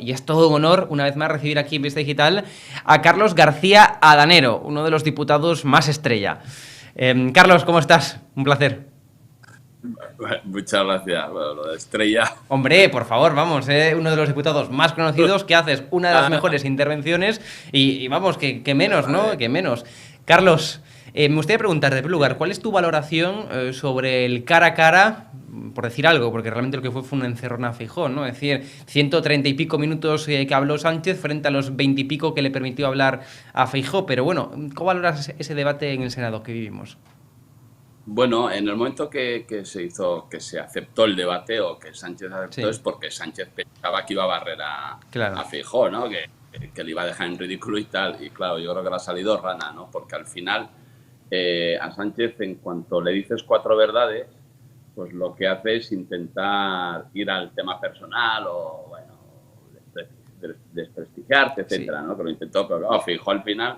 y es todo un honor, una vez más, recibir aquí en Vista Digital a Carlos García Adanero, uno de los diputados más estrella. Carlos, ¿cómo estás? Un placer. Muchas gracias. Bueno, lo de estrella. Hombre, por favor, vamos, uno de los diputados más conocidos, que haces una de las mejores intervenciones y vamos, que menos, ¿no? Que menos. Carlos, me gustaría preguntarte, en primer lugar, ¿cuál es tu valoración sobre el cara a cara, por decir algo, porque realmente lo que fue una encerrona a Feijóo, ¿no? Es decir, 130 y pico minutos que habló Sánchez frente a los 20 y pico que le permitió hablar a Feijóo, pero bueno, ¿cómo valoras ese debate en el Senado que vivimos? Bueno, en el momento que se aceptó el debate o que Sánchez aceptó, Sí, es porque Sánchez pensaba que iba a barrer claro. a Feijóo, ¿no? Que le iba a dejar en ridículo y tal. Y claro, yo creo que le ha salido rana, ¿no? Porque al final a Sánchez, en cuanto le dices cuatro verdades, pues lo que hace es intentar ir al tema personal o, bueno, desprestigiarte, etcétera, Sí, ¿no? Que lo intentó, pero claro, Feijóo al final,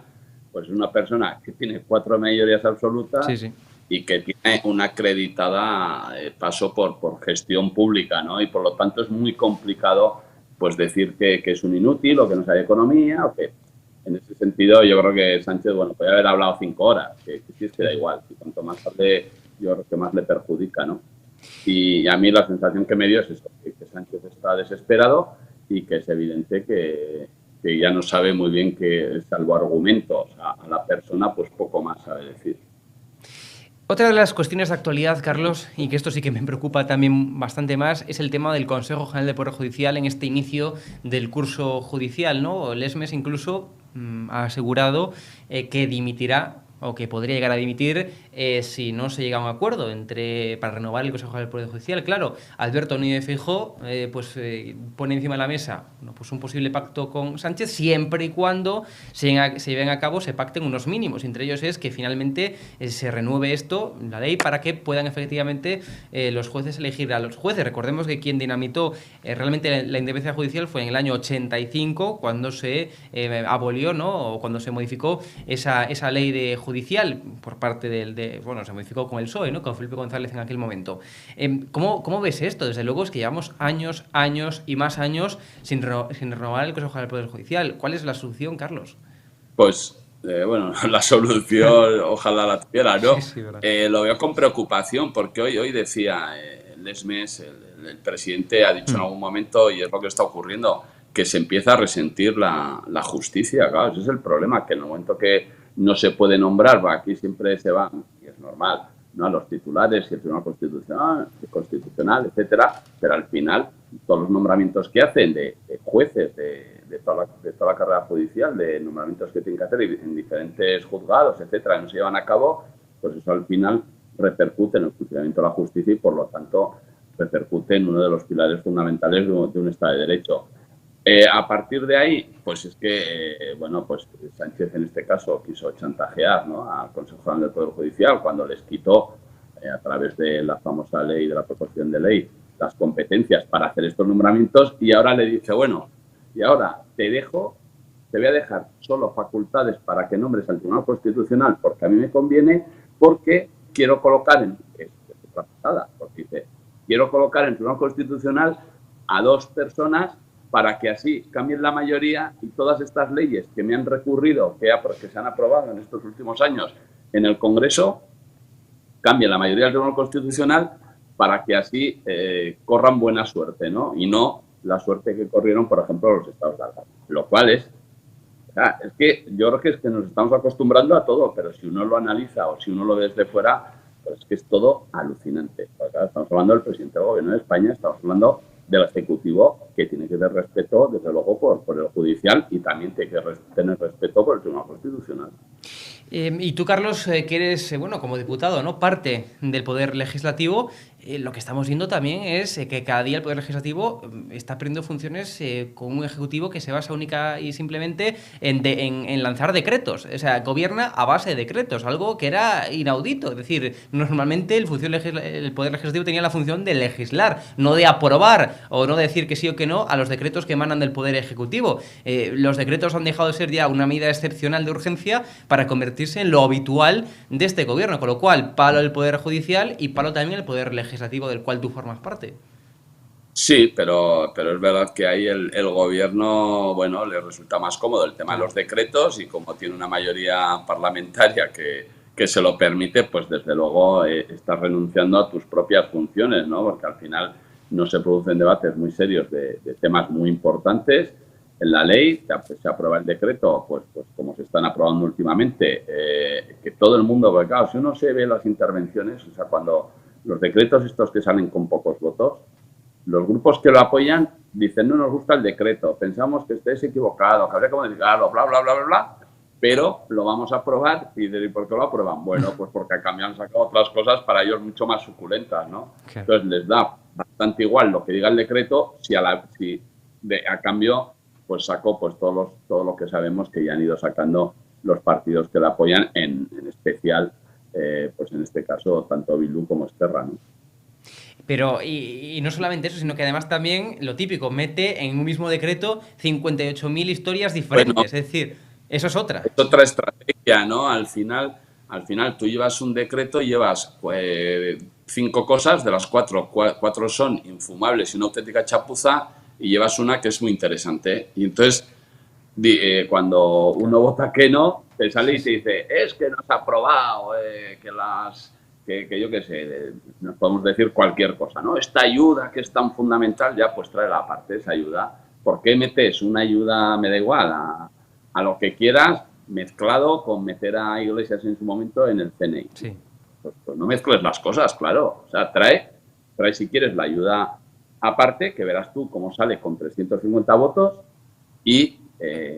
pues es una persona que tiene cuatro mayorías absolutas sí, sí. y que tiene una acreditada paso por gestión pública, ¿no? Y por lo tanto es muy complicado pues decir que es un inútil o que no sabe economía o que en ese sentido yo creo que Sánchez, bueno, podría haber hablado 5 horas, que sí es que da igual, y cuanto más hable yo creo que más le perjudica, ¿no? Y a mí la sensación que me dio es eso, que Sánchez está desesperado y que es evidente que ya no sabe muy bien que, salvo argumentos a la persona, pues poco más sabe decir. Otra de las cuestiones de actualidad, Carlos, y que esto sí que me preocupa también bastante más, es el tema del Consejo General del Poder Judicial en este inicio del curso judicial, ¿no? El ESMES incluso ha asegurado que dimitirá o que podría llegar a dimitir si no se llega a un acuerdo para renovar el Consejo del Poder Judicial. Claro, Alberto Núñez Feijóo pone encima de la mesa pues un posible pacto con Sánchez siempre y cuando se lleven a cabo, se pacten unos mínimos. Entre ellos es que finalmente se renueve la ley, para que puedan efectivamente los jueces elegir a los jueces. Recordemos que quien dinamitó realmente la independencia judicial fue en el año 85, cuando se abolió, ¿no? O cuando se modificó esa ley de judicial por parte bueno, se modificó con el PSOE, ¿no? Con Felipe González en aquel momento. ¿Cómo ves esto? Desde luego es que llevamos años y más años sin renovar el Consejo del Poder Judicial. ¿Cuál es la solución, Carlos? Pues, bueno, la solución ojalá la tuviera, Sí, ¿no? sí, verdad. Lo veo con preocupación porque hoy decía Lesmes, el presidente, ha dicho en algún momento, y es lo que está ocurriendo, que se empieza a resentir la justicia. Claro, ese es el problema, que en el momento que no se puede nombrar, aquí siempre se va, y es normal, ¿no? A los titulares y el Tribunal Constitucional, etcétera, pero al final todos los nombramientos que hacen de jueces, de toda la carrera judicial, de nombramientos que tienen que hacer en diferentes juzgados, etcétera, no se llevan a cabo, pues eso al final repercute en el funcionamiento de la justicia y por lo tanto repercute en uno de los pilares fundamentales de un Estado de Derecho. A partir de ahí, pues es que, bueno, pues Sánchez en este caso quiso chantajear, ¿no?, al Consejo General del Poder Judicial cuando les quitó, a través de la famosa ley, de la proposición de ley, las competencias para hacer estos nombramientos, y ahora le dice, bueno, y ahora te voy a dejar solo facultades para que nombres al Tribunal Constitucional porque a mí me conviene, porque quiero colocar porque dice, quiero colocar en el Tribunal Constitucional a dos personas para que así cambien la mayoría y todas estas leyes que me han recurrido, que se han aprobado en estos últimos años en el Congreso, cambien la mayoría del Tribunal Constitucional para que así corran buena suerte, ¿no? Y no la suerte que corrieron, por ejemplo, los estados de alarma. Lo cual es que yo creo que es que nos estamos acostumbrando a todo, pero si uno lo analiza o si uno lo ve desde fuera, pues es que es todo alucinante. Porque, claro, estamos hablando del presidente del Gobierno de España, estamos hablando del Ejecutivo, que tiene que tener respeto, desde luego, por el judicial, y también tiene que tener respeto por el Tribunal Constitucional. Y tú, Carlos, que eres, bueno, como diputado, ¿no?, parte del Poder Legislativo, lo que estamos viendo también es que cada día el Poder Legislativo está perdiendo funciones con un Ejecutivo que se basa única y simplemente en lanzar decretos. O sea, gobierna a base de decretos, algo que era inaudito. Es decir, normalmente el Poder Legislativo tenía la función de legislar, no de aprobar o no de decir que sí o que no a los decretos que emanan del Poder Ejecutivo. Los decretos han dejado de ser ya una medida excepcional de urgencia para convertirse en lo habitual de este gobierno, con lo cual palo el Poder Judicial y palo también el Poder Legislativo del cual tú formas parte. Sí, pero es verdad que ahí el gobierno, bueno, le resulta más cómodo el tema de los decretos y como tiene una mayoría parlamentaria que se lo permite, pues desde luego estás renunciando a tus propias funciones, ¿no? Porque al final no se producen debates muy serios de temas muy importantes. En la ley se aprueba el decreto, pues como se están aprobando últimamente, que todo el mundo, porque claro, si uno se ve las intervenciones, o sea, cuando los decretos estos que salen con pocos votos, los grupos que lo apoyan dicen no nos gusta el decreto, pensamos que estés equivocado, que habría que modificarlo, bla, bla, bla, bla, bla, pero lo vamos a aprobar. Y ¿por qué lo aprueban? Bueno, pues porque a cambio han sacado otras cosas para ellos mucho más suculentas, ¿no? Claro. Entonces les da bastante igual lo que diga el decreto si a cambio pues sacó pues todo lo que sabemos que ya han ido sacando los partidos que la apoyan, en especial, pues en este caso, tanto Bildu como Esquerra, ¿no? Pero, y no solamente eso, sino que además también lo típico, mete en un mismo decreto 58.000 historias Bueno, diferentes. Es decir, eso es otra. es otra estrategia, ¿no? Al final tú llevas un decreto, llevas pues, 5 cosas, de las cuatro son infumables y una auténtica chapuza, y llevas una que es muy interesante. Y entonces, cuando uno vota que no, te sale y te dice, es que no se ha aprobado, que yo qué sé, nos podemos decir cualquier cosa, ¿no? Esta ayuda que es tan fundamental, ya pues trae la parte de esa ayuda. ¿Por qué metes una ayuda, me da igual, a lo que quieras, mezclado con meter a Iglesias en su momento en el CNI? Sí. Pues no mezcles las cosas, claro. O sea, trae si quieres la ayuda aparte, que verás tú cómo sale con 350 votos, y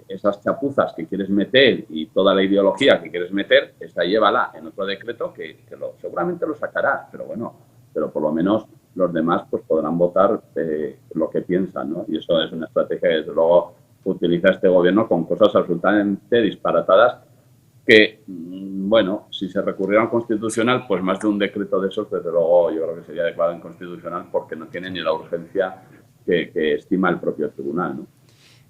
esas chapuzas que quieres meter y toda la ideología que quieres meter, esta llévala en otro decreto que seguramente lo sacará, pero bueno, pero por lo menos los demás pues podrán votar lo que piensan, ¿no? Y eso es una estrategia que desde luego utiliza este gobierno con cosas absolutamente disparatadas que, bueno, si se recurriera al Constitucional, pues más de un decreto de esos, desde luego yo creo que sería declarado inconstitucional porque no tiene ni la urgencia que estima el propio tribunal, ¿no?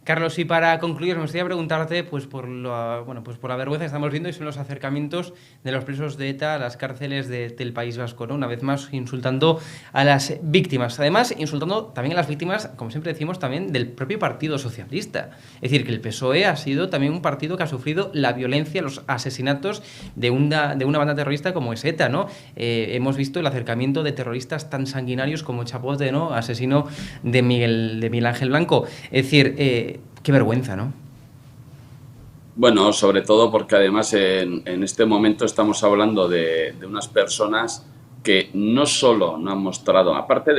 Carlos, y para concluir, me gustaría preguntarte, pues bueno, pues por la vergüenza que estamos viendo y son los acercamientos de los presos de ETA a las cárceles del País Vasco, ¿no? Una vez más insultando a las víctimas. Además, insultando también a las víctimas, como siempre decimos, también del propio Partido Socialista. Es decir, que el PSOE ha sido también un partido que ha sufrido la violencia, los asesinatos de una banda terrorista como es ETA, ¿no? Hemos visto el acercamiento de terroristas tan sanguinarios como Chapote, ¿no? Asesino de Miguel Ángel Blanco. Es decir, qué vergüenza, ¿no? Bueno, sobre todo porque además en este momento estamos hablando de unas personas que no solo no han mostrado, aparte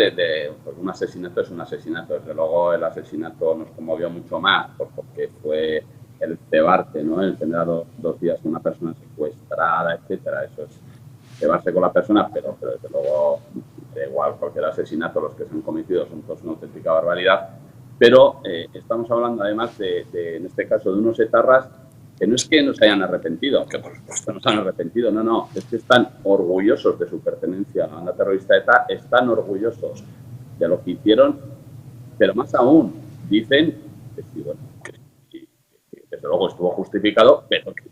pues un asesinato es un asesinato, desde luego el asesinato nos conmovió mucho más porque fue el cebarte, ¿no? El tener a dos días una persona secuestrada, etcétera, eso es cebarse con la persona, pero desde luego, da igual, cualquier asesinato, los que se han cometido son todos una auténtica barbaridad. Pero estamos hablando además en este caso, de unos etarras que no es que no se hayan arrepentido, que por supuesto no se han arrepentido, no, es que están orgullosos de su pertenencia a la banda terrorista ETA, están orgullosos de lo que hicieron, pero más aún, dicen que sí, bueno, que desde luego estuvo justificado, pero que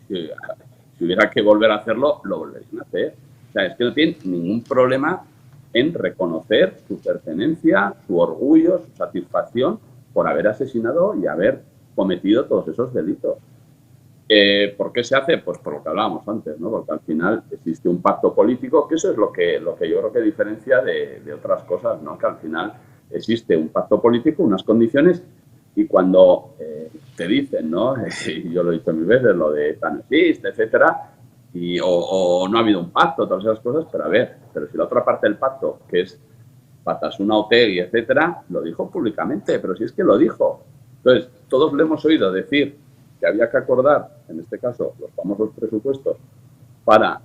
si hubiera que volver a hacerlo, lo volverían a hacer. O sea, es que no tienen ningún problema en reconocer su pertenencia, su orgullo, su satisfacción por haber asesinado y haber cometido todos esos delitos. ¿Por qué se hace? Pues por lo que hablábamos antes, ¿no? Porque al final existe un pacto político, que eso es lo que yo creo que diferencia de otras cosas, ¿no? Que al final existe un pacto político, unas condiciones, y cuando te dicen, ¿no? Y yo lo he dicho mil veces, lo de tan existe, etcétera, o no ha habido un pacto, todas esas cosas, pero si la otra parte del pacto, que es Batasuna Otegi, etcétera, lo dijo públicamente, pero si es que lo dijo. Entonces, todos le hemos oído decir que había que acordar, en este caso, los famosos presupuestos para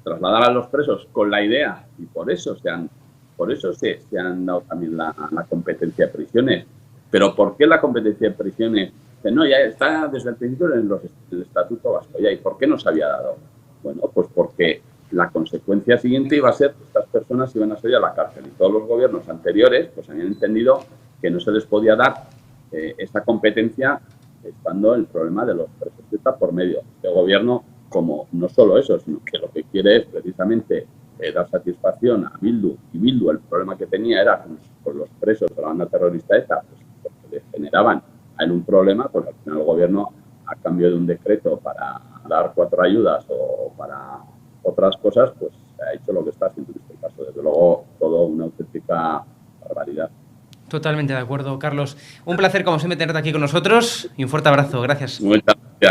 trasladar a los presos con la idea, y por eso se han dado también la competencia de prisiones. Pero ¿por qué la competencia de prisiones? No, ya está desde el principio en el Estatuto Vasco, ya, ¿y por qué no se había dado? Bueno, pues porque la consecuencia siguiente iba a ser que estas personas iban a salir a la cárcel, y todos los gobiernos anteriores pues habían entendido que no se les podía dar esa competencia estando el problema de los presos de ETA por medio. Este gobierno, como no solo eso, sino que lo que quiere es precisamente dar satisfacción a Bildu, y Bildu el problema que tenía era con los presos de la banda terrorista ETA, pues porque le generaban a él un problema, pues al final el gobierno, a cambio de un decreto para dar 4 ayudas o para otras cosas, pues ha hecho lo que está haciendo en este caso. Desde luego, todo una auténtica barbaridad. Totalmente de acuerdo, Carlos. Un placer, como siempre, tenerte aquí con nosotros y un fuerte abrazo. Gracias. Muchas